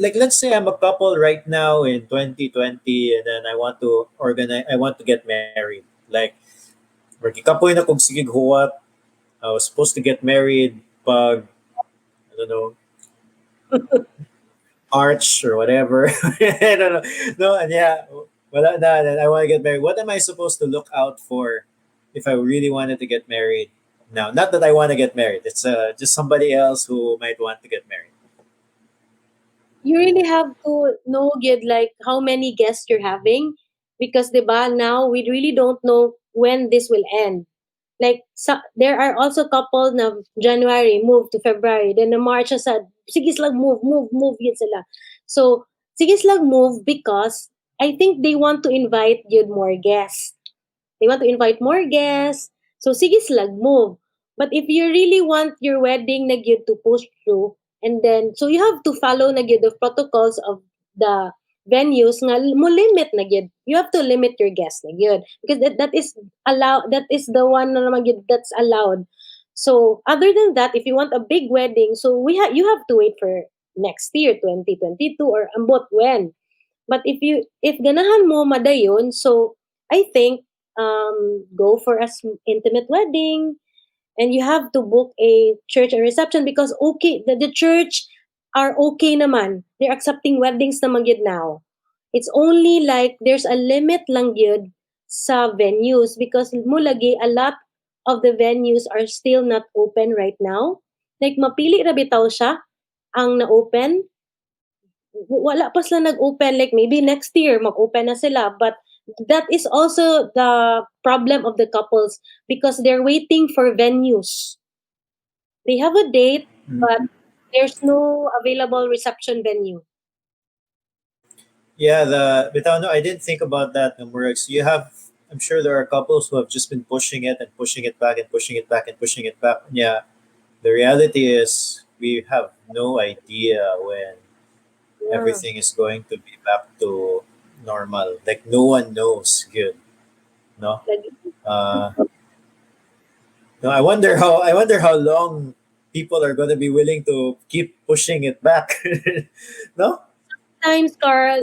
like let's say I'm a couple right now in 2020, and then I want to get married. Like, magkikapoy na kog sige huwat. I was supposed to get married pag, I don't know, March or whatever. I don't know. No, and yeah, wala na, and I want to get married. What am I supposed to look out for if I really wanted to get married now? Not that I want to get married. It's just somebody else who might want to get married. You really have to know yet like how many guests you're having because diba now we really don't know when this will end. Like there are also couple na January move to February then na March na sad sige slag move yun sila. So sige slag move because I think they want to invite yun more guests. They want to invite more guests. So sige slag move. But if you really want your wedding na gyud to push through, and then so you have to follow na gyud the protocols of the venues nga mo limit na gyud. You have to limit your guests na gyud because that is allowed. That is the one na naman gyud that's allowed. So other than that, if you want a big wedding, so you have to wait for next year 2022 or ambot when. But if ganahan mo madayon, so I think go for a intimate wedding, and you have to book a church or reception because okay, the church are okay naman. They're accepting weddings naman yun now. It's only like there's a limit lang yun sa venues because mulagi a lot of the venues are still not open right now. Like mapili ra bitaw siya ang na-open, wala pa sila nag-open, like maybe next year mag-open na sila, but that is also the problem of the couples because they're waiting for venues. They have a date but Mhm. there's no available reception venue. Yeah, the Bitaw, no, I didn't think about that, Numurix. You have, I'm sure there are couples who have just been pushing it and pushing it back and pushing it back and pushing it back. Yeah, the reality is we have no idea when Yeah. everything is going to be back to normal. Like no one knows. Good, no. Like, Uh, no, I wonder how long people are going to be willing to keep pushing it back. No. sometimes Carl,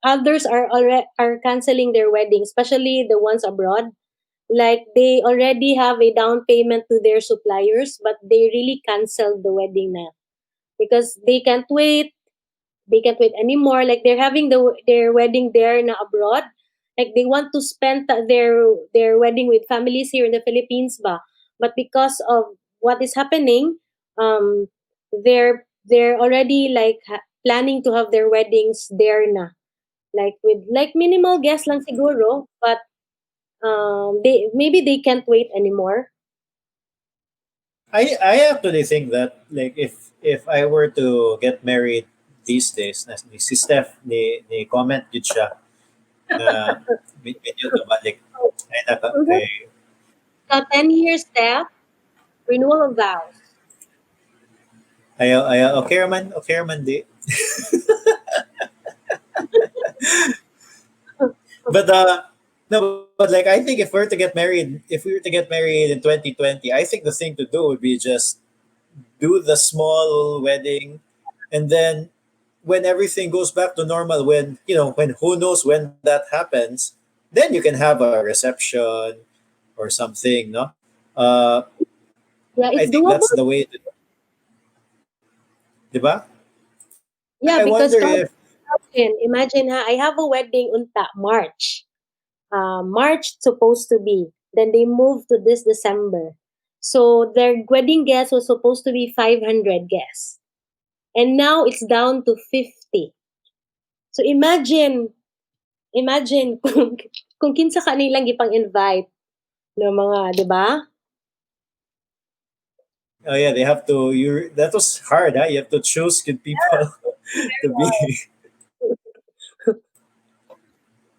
others are canceling their weddings, especially the ones abroad. Like they already have a down payment to their suppliers, but they really canceled the wedding na because they can't wait anymore. Like they're having their wedding there na abroad. Like they want to spend their wedding with families here in the Philippines ba. But because of what is happening, um, they're already like planning to have their weddings there na. Like with like minimal guests lang siguro, but they can't wait anymore. I actually think that like if I were to get married these days, ni si Steph ni comment yun siya na medyo nabalik ay naka Okay. kay So 10 years step, renewal of vows. ayaw okay man di. But no, but like I think if we were to get married in 2020, I think the thing to do would be just do the small wedding, and then when everything goes back to normal, when when who knows when that happens, then you can have a reception or something, no? uh Yeah, I it's think that's doable. the way to, diba? Yeah, I because wonder God, if imagine ha, I have a wedding unta March. March supposed to be. Then they moved to this December. So their wedding guests was supposed to be 500 guests. And now it's down to 50. So imagine kung kinsa kanilang gipang invite ng mga, 'di ba? oh yeah, they have to you that was hard, huh? You have to choose good people to be.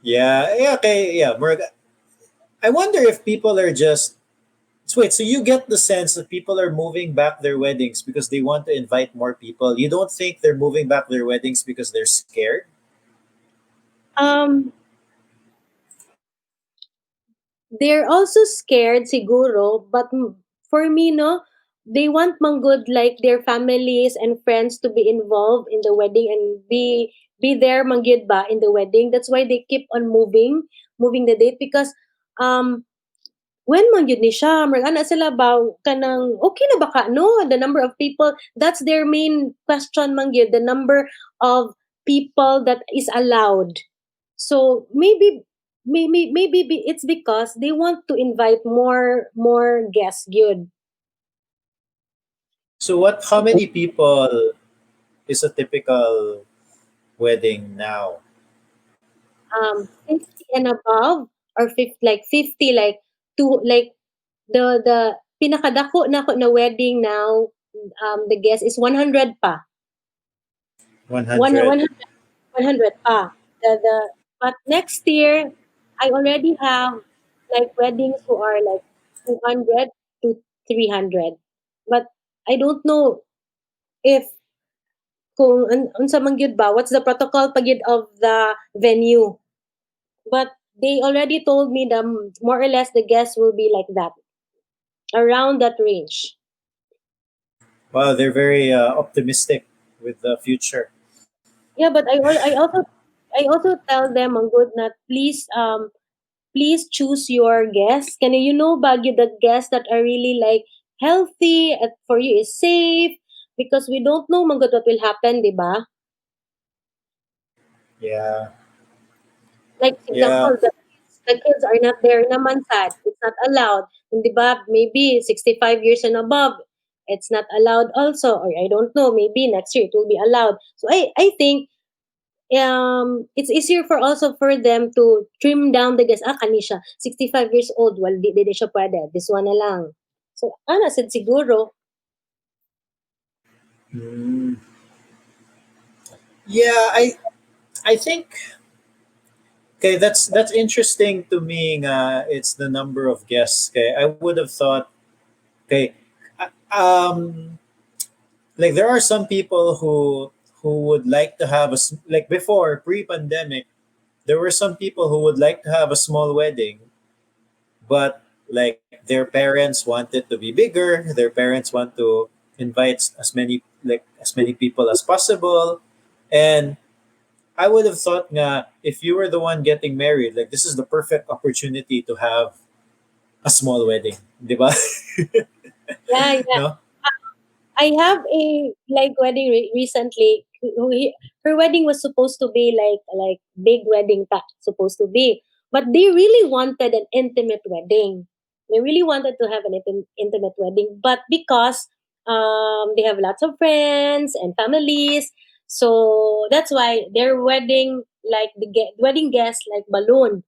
Yeah, okay, yeah, I wonder if people are just so wait, so you get the sense that people are moving back their weddings because they want to invite more people. You don't think they're moving back their weddings because they're scared? Um they're also scared siguro, but for me no, they want manggod like their families and friends to be involved in the wedding and be there manggid ba in the wedding. That's why they keep on moving the date because um when man yun ni siya, ana sila ba kanang okay na ba ka no? The number of people, that's their main question man yun, the number of people that is allowed. So maybe it's because they want to invite more guests good. So what? How many people is a typical wedding now? 50 and above or 50 like 50 like two like the pinakadako na ko na wedding now, the guest is 100 pa. One One hundred. 100 pa. The but next year I already have like weddings who are like 200 to 300. But I don't know if kung unsa man gyud ba, what's the protocol pagid of the venue. But they already told me that more or less the guests will be like that, around that range. Wow, they're very optimistic with the future. Yeah, but I also tell them ang good na please choose your guests. Can you know bagyo the guests that are really like healthy at for you is safe because we don't know man good what will happen, di ba? Yeah, Like yeah. example, the kids are not there naman sad. It's not allowed. And di ba, maybe 65 years and above, it's not allowed also. Or I don't know, maybe next year it will be allowed. So I think it's easier for also for them to trim down the gas. Kani siya, 65 years old, well, di siya pwede. This one na lang. So, said siguro, Mm, yeah, I think okay, that's interesting to me. It's the number of guests. Okay, I would have thought. Okay, um, like there are some people who would like to have like before pre-pandemic. There were some people who would like to have a small wedding, but like their parents want it to be bigger. Their parents want to invite as many people as possible, and I would have thought nga if you were the one getting married, like this is the perfect opportunity to have a small wedding, di ba? yeah, yeah. No? I have a like wedding recently. Her wedding was supposed to be like big wedding supposed to be, but they really wanted an intimate wedding. They really wanted to have an intimate wedding, but because they have lots of friends and families, so that's why their wedding like wedding guests like balloon.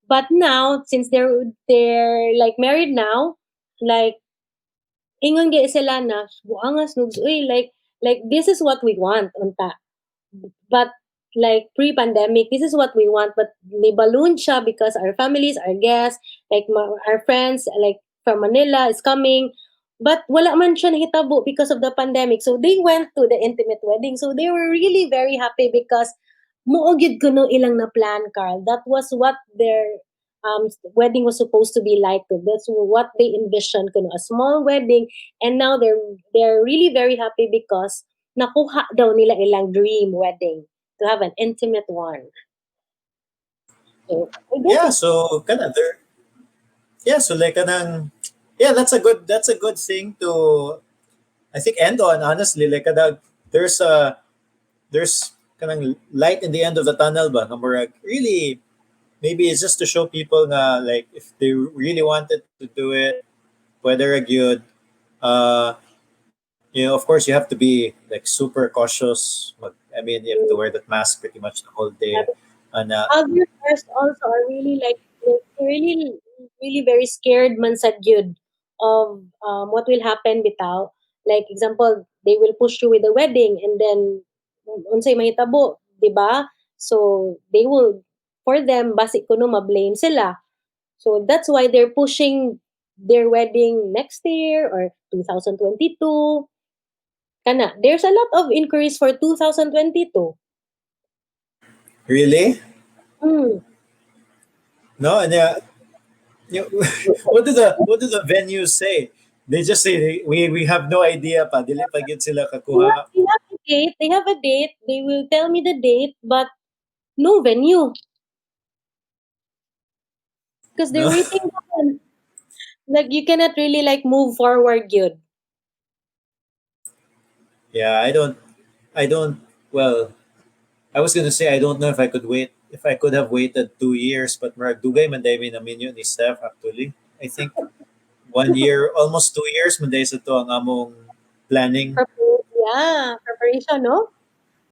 But now since they're like married now, like ingon gyud sila na buangas nugs uy like this is what we want unta, but like pre-pandemic this is what we want, but may balloon siya because our families, our guests, like our friends like from Manila is coming, but wala man siya nahitabo because of the pandemic, so they went to the intimate wedding, so they were really very happy because muo gyud kuno ilang na plan, Carl. That was what their wedding was supposed to be like. That's what they envisioned kuno, a small wedding, and now they're really very happy because nakuha daw nila ilang dream wedding to have an intimate one. So I guess Yeah, it's so kind there. Yeah, so like kanang yeah, that's a good thing to I think end on honestly like there's kanang light in the end of the tunnel ba nga murag really maybe it's just to show people nga like if they really wanted to do it whether a good of course you have to be like super cautious. I mean, you have to wear that mask pretty much the whole day. And others also are really like they're really really very scared man sad gyud of what will happen bitaw. Like example, they will push you with the wedding and then unsay mahitabo, di ba? So they will for them basi kuno ma-blame sila. So that's why they're pushing their wedding next year or 2022. Kana, there's a lot of inquiries for 2022. really, Hmm. no, and what do the venues say? They just say we have no idea pa dili pa gid sila kakuha. They have a date. They have a date. They will tell me the date, but no venue because they're No. waiting. On. Like you cannot really like move forward, good. Yeah, I don't well, I was gonna say I don't know if I could have waited 2 years, but marag dugay man day namin yun ni Steph actually. I think 1 year, almost 2 years man day sa to ang among planning. Yeah, preparation, no?